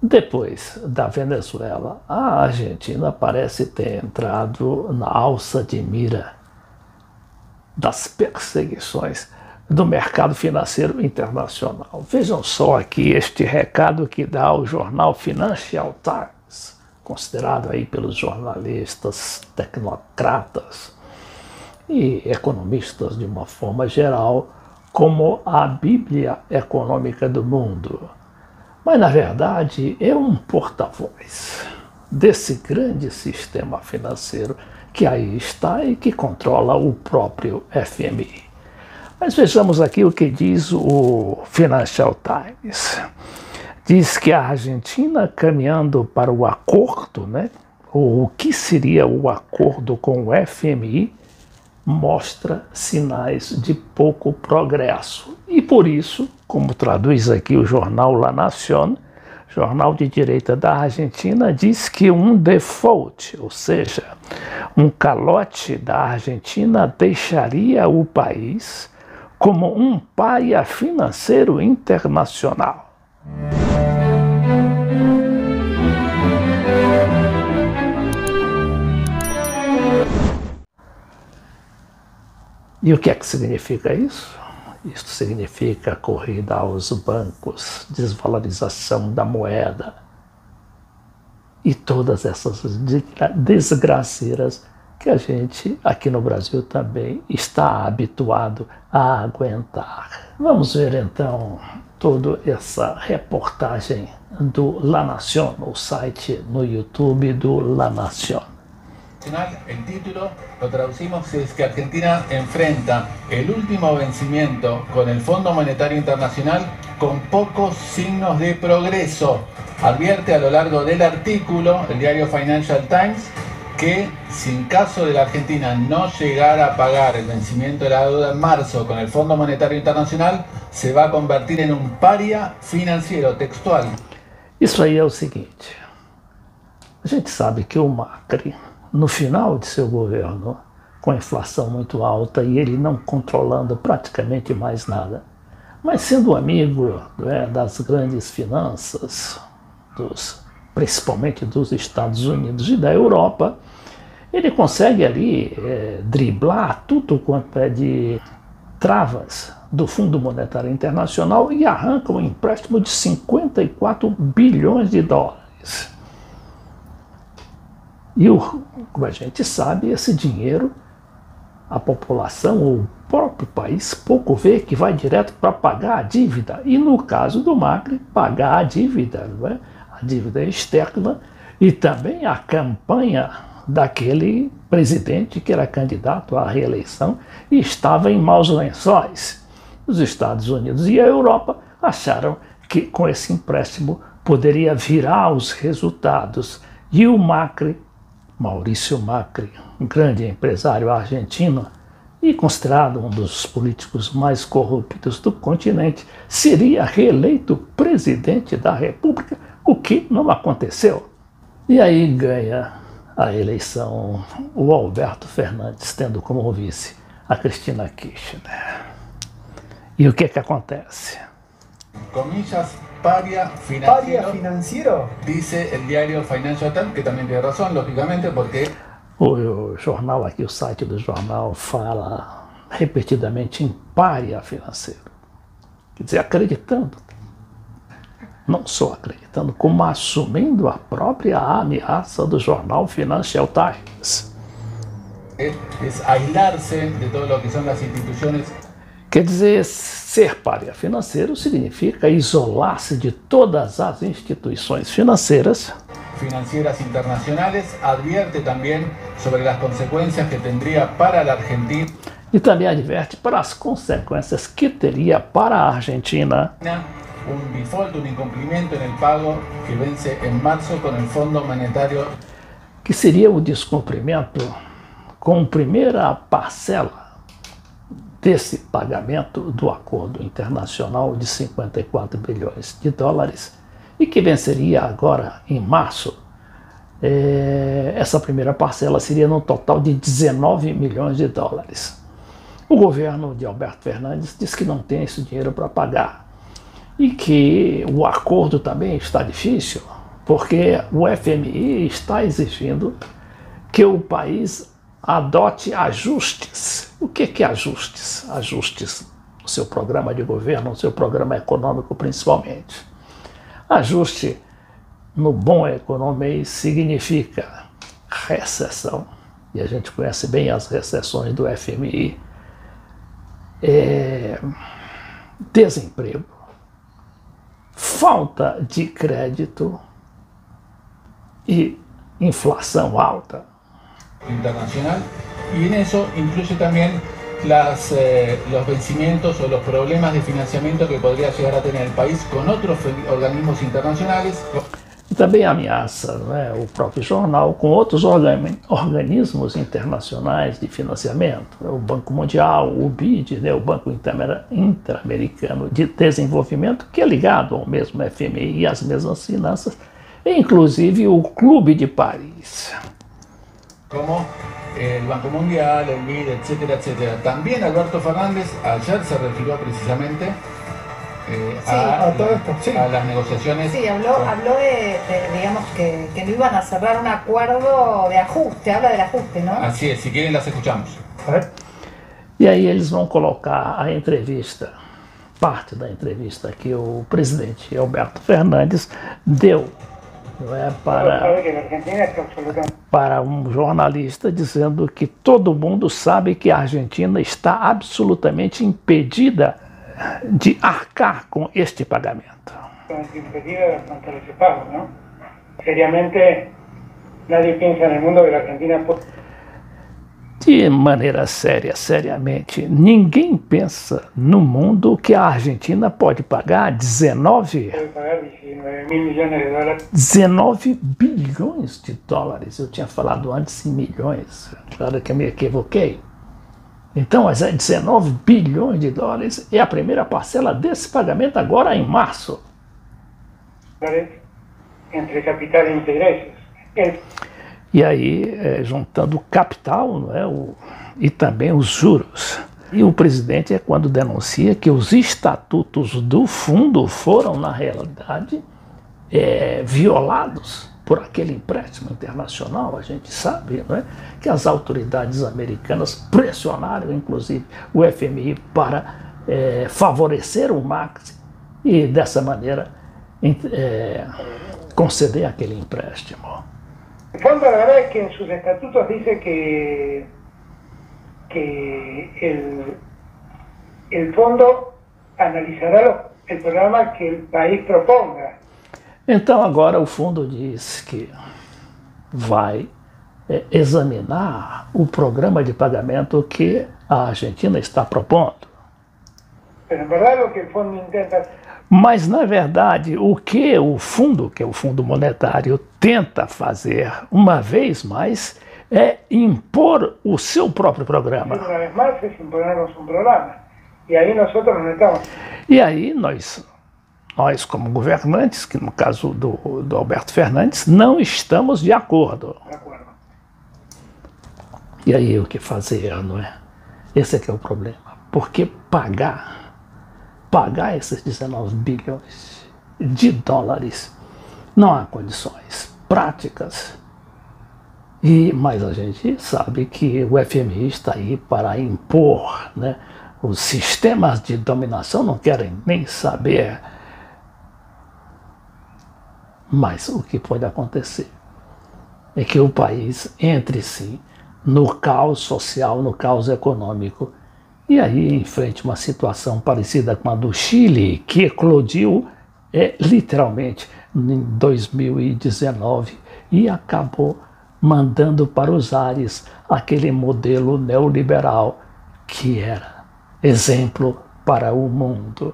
Depois da Venezuela, a Argentina parece ter entrado na alça de mira das perseguições do mercado financeiro internacional. Vejam só aqui este recado que dá o jornal Financial Times, considerado aí pelos jornalistas, tecnocratas e economistas de uma forma geral como a Bíblia econômica do mundo. Mas, na verdade, é um porta-voz desse grande sistema financeiro que aí está e que controla o próprio FMI. Mas vejamos aqui o que diz o Financial Times. Diz que a Argentina, caminhando para o acordo, ou o que seria o acordo com o FMI, mostra sinais de pouco progresso. E por isso, como traduz aqui o jornal La Nación, jornal de direita da Argentina, diz que um default, ou seja, um calote da Argentina deixaria o país como um pária financeiro internacional. E o que é que significa isso? Isso significa corrida aos bancos, desvalorização da moeda e todas essas desgraceiras que a gente aqui no Brasil também está habituado a aguentar. Vamos ver então toda essa reportagem do La Nación, o site no YouTube do La Nación. El título, lo traducimos, es que Argentina enfrenta el último vencimiento con el Fondo Monetario Internacional con pocos signos de progreso. Advierte a lo largo del artículo el diario Financial Times que si en caso de la Argentina no llegara a pagar el vencimiento de la deuda en marzo con el Fondo Monetario Internacional, se va a convertir en un paria financiero textual. Isso aí é o seguinte, a gente sabe que o Macri, no final de seu governo, com a inflação muito alta e ele não controlando praticamente mais nada, mas sendo amigo das grandes finanças, principalmente dos Estados Unidos e da Europa, ele consegue ali driblar tudo quanto é de travas do Fundo Monetário Internacional e arranca um empréstimo de 54 bilhões de dólares. E, como a gente sabe, esse dinheiro, a população ou o próprio país pouco vê que vai direto para pagar a dívida. E no caso do Macri, pagar a dívida, a dívida externa e também a campanha daquele presidente que era candidato à reeleição e estava em maus lençóis. Os Estados Unidos e a Europa acharam que com esse empréstimo poderia virar os resultados. E o Macri, Maurício Macri, um grande empresário argentino e considerado um dos políticos mais corruptos do continente, seria reeleito presidente da República, o que não aconteceu. E aí ganha a eleição o Alberto Fernandes, tendo como vice a Cristina Kirchner. E o que acontece? Comillas, paria financiero, dice el diario Financial Times, que también tiene razón, lógicamente, porque o jornal aqui, o site do jornal, fala repetidamente em pária financeiro. Quer dizer, acreditando, não só acreditando, como assumindo a própria ameaça do jornal Financial Times. Es aislarse de todo lo que son las instituciones. Quer dizer, ser pária financeiro significa isolar-se de todas as instituições financeiras internacionales, advierte también sobre las consecuencias que tendría para la Argentina. E também adverte para as consequências que teria para a Argentina un default, un incumplimiento en el pago que vence en marzo con el Fondo Monetario. Que seria o descumprimento com a primeira parcela desse pagamento do acordo internacional de 54 bilhões de dólares e que venceria agora em março. Essa primeira parcela seria no total de 19 milhões de dólares. O governo de Alberto Fernandes diz que não tem esse dinheiro para pagar. e que o acordo também está difícil, porque o FMI está exigindo que o país adote ajustes. O que é ajustes? Ajustes no seu programa de governo, no seu programa econômico principalmente. Ajuste no bom economês significa recessão, e a gente conhece bem as recessões do FMI, desemprego, falta de crédito e inflação alta. Internacional, y en eso incluye también los vencimientos o los problemas de financiamiento que podría llegar a tener el país con otros organismos internacionales. E também ameaça, né, o próprio jornal com outros organismos internacionais de financiamento, o Banco Mundial, o BID, né, o Banco Interamericano de Desenvolvimento, que é ligado ao mesmo FMI e às mesmas finanças, e inclusive o Clube de Paris. Como el Banco Mundial, el BID, etcétera, etcétera. También Alberto Fernández ayer se refirió precisamente a las negociaciones. Sí, habló de digamos, que no iban a cerrar un acuerdo de ajuste, habla del ajuste, ¿no? Así es, si quieren las escuchamos. E aí eles vão colocar a entrevista, parte da entrevista que o presidente Alberto Fernandes deu, não é, para um jornalista, dizendo que todo mundo sabe que a Argentina está absolutamente impedida de arcar com este pagamento. Impedida contra esse pago, não? Seriamente, nadie pensa no mundo que a Argentina pode... De maneira seriamente, ninguém pensa no mundo que a Argentina pode pagar 19 bilhões de dólares. Eu tinha falado antes em milhões, claro que eu me equivoquei. Então, mas é 19 bilhões de dólares é a primeira parcela desse pagamento agora em março. Entre capital e interesses. E aí, juntando o capital, não é, e também os juros. E o presidente é quando denuncia que os estatutos do fundo foram, na realidade, violados por aquele empréstimo internacional. A gente sabe, não é, que as autoridades americanas pressionaram, inclusive, o FMI para favorecer o Macri e, dessa maneira, conceder aquele empréstimo. El fondo, la verdad es que en sus estatutos dice que el fondo analizará el programa que el país proponga. Então agora o fundo diz que vai examinar o programa de pagamento que a Argentina está propondo. Pero en verdad lo que el fondo intenta... Mas, na verdade, o que o fundo, que é o Fundo Monetário, tenta fazer, uma vez mais, é impor o seu próprio programa. Uma vez mais, é imponernos um programa. E aí nós não estamos. E aí nós como governantes, que no caso do Alberto Fernandes, não estamos de acordo. E aí o que fazer, não é? Esse é que é o problema. Porque pagar esses 19 bilhões de dólares, não há condições práticas. Mas a gente sabe que o FMI está aí para impor, né? Os sistemas de dominação não querem nem saber. Mas o que pode acontecer é que o país entre sim no caos social, no caos econômico, e aí enfrente uma situação parecida com a do Chile, que eclodiu literalmente em 2019 e acabou mandando para os ares aquele modelo neoliberal que era exemplo para o mundo.